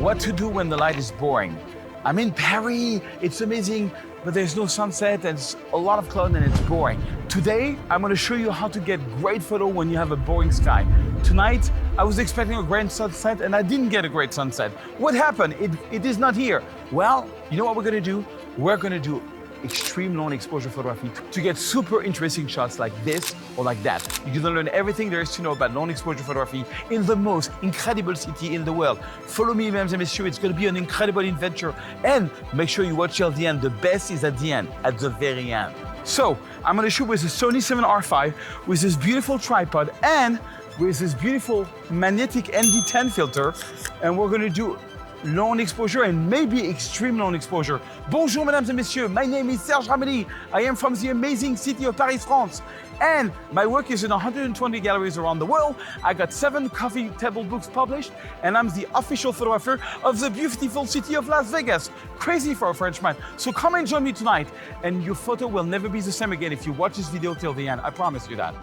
What to do when the light is boring. I'm in Paris, it's amazing, but there's no sunset and it's a lot of cloud and it's boring. Today, I'm gonna show you how to get great photo when you have a boring sky. Tonight, I was expecting a great sunset and I didn't get a great sunset. What happened? It is not here. Well, you know what we're gonna do? We're gonna do extreme long exposure photography to get super interesting shots like this or like that. You're gonna learn everything there is to know about long exposure photography in the most incredible city in the world. Follow me, mesdames et messieurs, it's gonna be an incredible adventure. And make sure you watch till the end. The best is at the end, at the very end. So, I'm gonna shoot with a Sony 7R5 with this beautiful tripod and with this beautiful magnetic ND10 filter. And we're gonna do long exposure and maybe extreme long exposure. Bonjour, mesdames et messieurs. My name is Serge Ramelli. I am from the amazing city of Paris, France. And my work is in 120 galleries around the world. I got 7 coffee table books published, and I'm the official photographer of the beautiful city of Las Vegas. Crazy for a Frenchman. So come and join me tonight, and your photo will never be the same again if you watch this video till the end. I promise you that.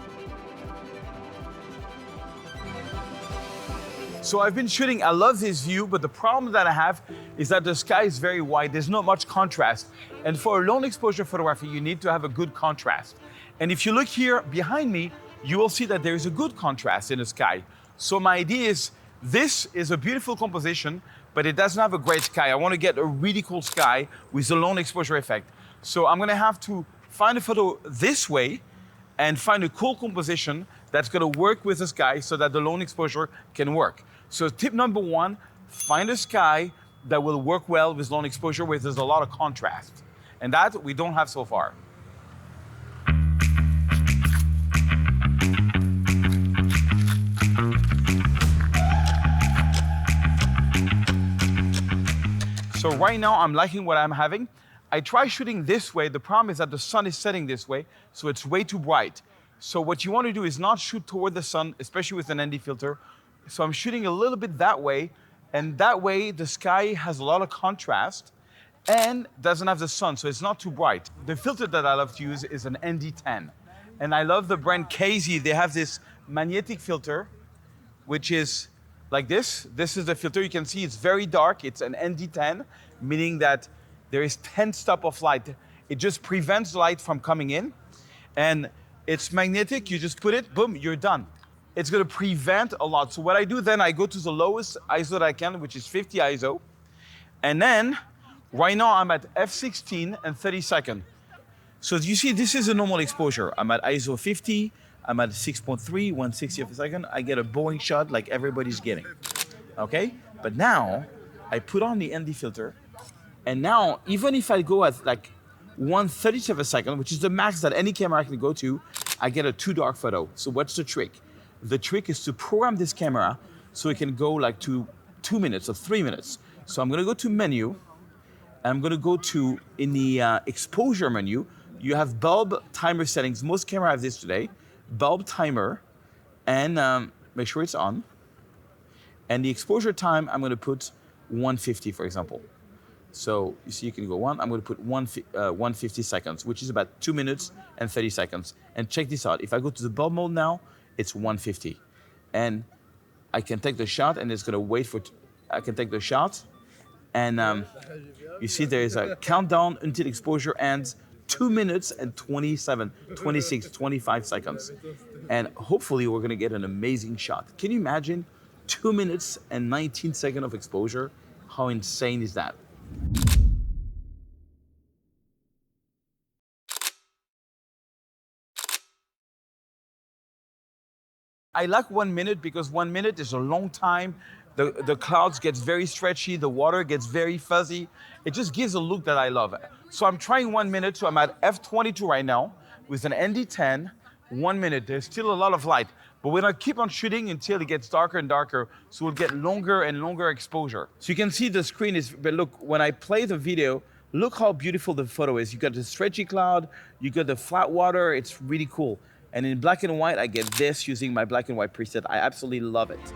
So I've been shooting, I love this view, but the problem that I have is that the sky is very white. There's not much contrast. And for a long exposure photography, you need to have a good contrast. And if you look here behind me, you will see that there is a good contrast in the sky. So my idea is, this is a beautiful composition, but it doesn't have a great sky. I want to get a really cool sky with a long exposure effect. So I'm gonna have to find a photo this way and find a cool composition that's gonna work with the sky so that the long exposure can work. So tip number 1, find a sky that will work well with long exposure where there's a lot of contrast. And that we don't have so far. So right now I'm liking what I'm having. I try shooting this way. The problem is that the sun is setting this way, so it's way too bright. So what you want to do is not shoot toward the sun, especially with an ND filter. So I'm shooting a little bit that way, and that way the sky has a lot of contrast and doesn't have the sun, so it's not too bright. The filter that I love to use is an ND10. And I love the brand Casey. They have this magnetic filter, which is like this. This is the filter. You can see it's very dark. It's an ND10, meaning that there is 10 stops of light. It just prevents light from coming in. And it's magnetic, you just put it, boom, you're done. It's gonna prevent a lot. So what I do then, I go to the lowest ISO that I can, which is 50 ISO. And then, right now I'm at f16 and 32nd. So you see, this is a normal exposure. I'm at ISO 50, I'm at 6.3, 160 of a second. I get a boring shot like everybody's getting, okay? But now, I put on the ND filter, and now, even if I go at like 1/30th of a second, which is the max that any camera can go to, I get a too dark photo. So what's the trick? The trick is to program this camera so it can go like to 2 minutes or 3 minutes. So I'm gonna go to menu, and I'm gonna go to, in the exposure menu, you have bulb timer settings. Most cameras have this today. Bulb timer, and make sure it's on. And the exposure time, I'm gonna put 150, for example. So you see, you can go 1. I'm going to put 150 seconds, which is about 2 minutes and 30 seconds. And check this out. If I go to the bulb mode now, it's 150. And I can take the shot, and it's going to wait for, I can take the shot. And you see there is a countdown until exposure ends, 2 minutes and 27, 26, 25 seconds. And hopefully we're going to get an amazing shot. Can you imagine 2 minutes and 19 seconds of exposure? How insane is that? I like 1 minute because 1 minute is a long time. The clouds gets very stretchy, the water gets very fuzzy. It just gives a look that I love. So I'm trying 1 minute, so I'm at f22 right now with an ND10, 1 minute. There's still a lot of light, but we're gonna keep on shooting until it gets darker and darker, so we'll get longer and longer exposure. So you can see the screen is, but look, when I play the video, look how beautiful the photo is. You got the stretchy cloud, you got the flat water, it's really cool. And in black and white, I get this using my black and white preset. I absolutely love it.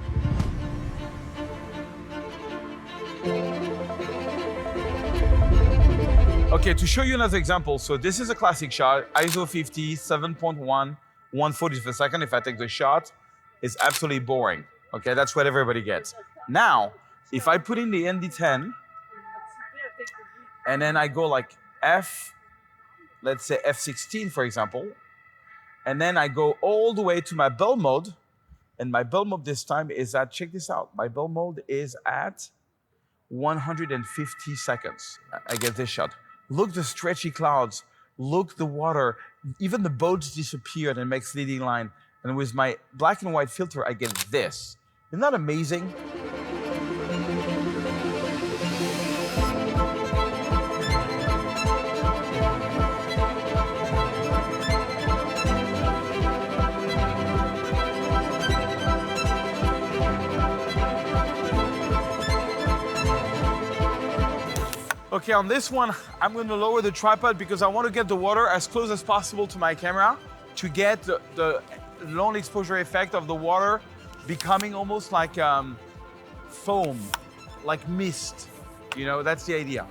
Okay, to show you another example, so this is a classic shot, ISO 50, 7.1, 1/40th of a second. If I take the shot, it's absolutely boring. Okay, that's what everybody gets. Now, If I put in the ND10, and then I go like F, let's say F16, for example, and then I go all the way to my bell mode, and my bell mode this time is at, check this out, my bell mode is at 150 seconds. I get this shot. Look the stretchy clouds, look the water, even the boats disappeared and makes leading line. And with my black and white filter, I get this. Isn't that amazing? Okay, on this one, I'm going to lower the tripod because I want to get the water as close as possible to my camera to get the long exposure effect of the water becoming almost like foam, like mist. You know, that's the idea.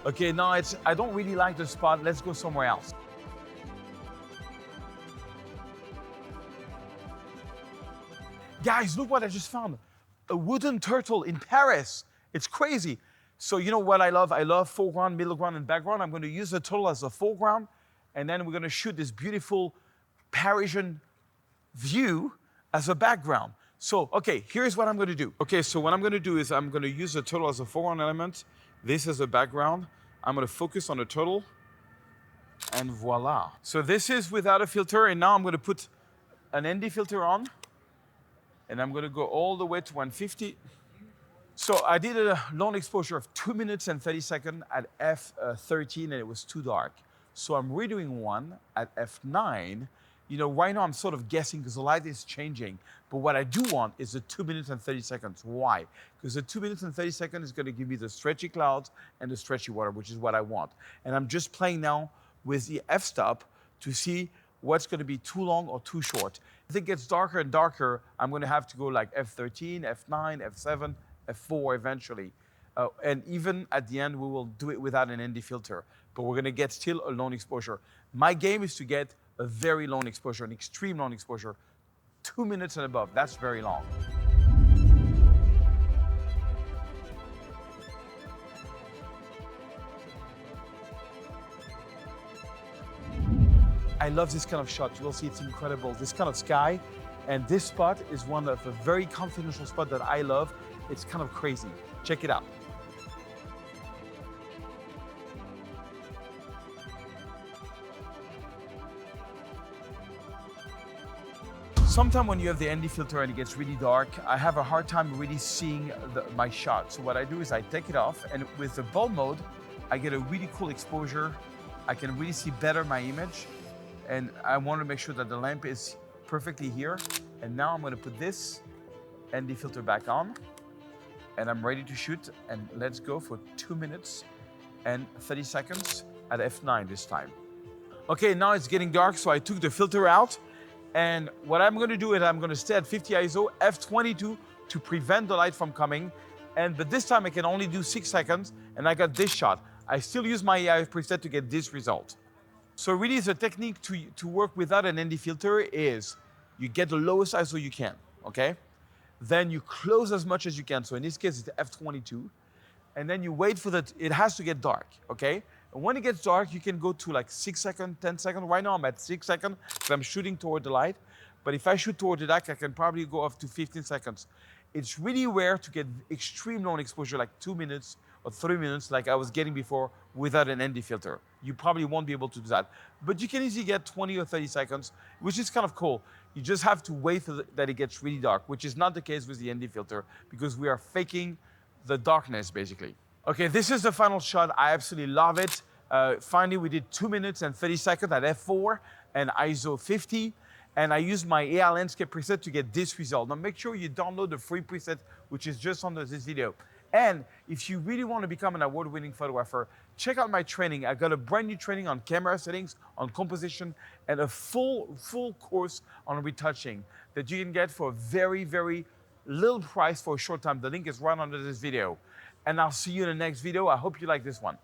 Okay, now I don't really like the spot. Let's go somewhere else. Guys, look what I just found. A wooden turtle in Paris. It's crazy. So you know what I love? I love foreground, middle ground, and background. I'm going to use the turtle as a foreground, and then we're going to shoot this beautiful Parisian view as a background. So, okay, here's what I'm going to do. Okay, so what I'm going to do is I'm going to use the turtle as a foreground element. This is a background. I'm going to focus on the turtle, and voila. So this is without a filter, and now I'm going to put an ND filter on. And I'm going to go all the way to 150. So I did a long exposure of 2 minutes and 30 seconds at f13, and it was too dark. So I'm redoing one at f9. You know, right now I'm sort of guessing because the light is changing. But what I do want is the 2 minutes and 30 seconds. Why? Because the 2 minutes and 30 seconds is going to give me the stretchy clouds and the stretchy water, which is what I want. And I'm just playing now with the f-stop to see what's going to be too long or too short. As it gets darker and darker, I'm going to have to go like f13, f9, f7, f4 eventually. And even at the end, we will do it without an ND filter. But we're going to get still a long exposure. My game is to get a very long exposure, an extreme long exposure, 2 minutes and above. That's very long. I love this kind of shot. You will see it's incredible. This kind of sky. And this spot is one of a very confidential spot that I love. It's kind of crazy. Check it out. Sometimes when you have the ND filter and it gets really dark, I have a hard time really seeing my shot. So what I do is I take it off, and with the bulb mode, I get a really cool exposure. I can really see better my image. And I want to make sure that the lamp is perfectly here. And now I'm going to put this ND filter back on, and I'm ready to shoot. And let's go for 2 minutes and 30 seconds at f9 this time. Okay, now it's getting dark, so I took the filter out. And what I'm going to do is I'm going to stay at 50 ISO, f22 to prevent the light from coming. But this time I can only do 6 seconds, and I got this shot. I still use my AI preset to get this result. So really the technique to work without an ND filter is you get the lowest ISO you can, okay? Then you close as much as you can. So in this case, it's f22. And then you wait for it has to get dark, okay? And when it gets dark, you can go to like 6 seconds, 10 seconds. Right now I'm at 6 seconds because I'm shooting toward the light. But if I shoot toward the dark, I can probably go up to 15 seconds. It's really rare to get extreme long exposure, like 2 minutes or 3 minutes, like I was getting before, without an ND filter. You probably won't be able to do that. But you can easily get 20 or 30 seconds, which is kind of cool. You just have to wait for that it gets really dark, which is not the case with the ND filter, because we are faking the darkness, basically. Okay, this is the final shot. I absolutely love it. Finally, we did 2 minutes and 30 seconds at f4 and ISO 50. And I used my AI landscape preset to get this result. Now make sure you download the free preset, which is just under this video. And if you really want to become an award-winning photographer, check out my training. I got a brand new training on camera settings, on composition, and a full course on retouching that you can get for a very, very little price for a short time. The link is right under this video. And I'll see you in the next video. I hope you like this one.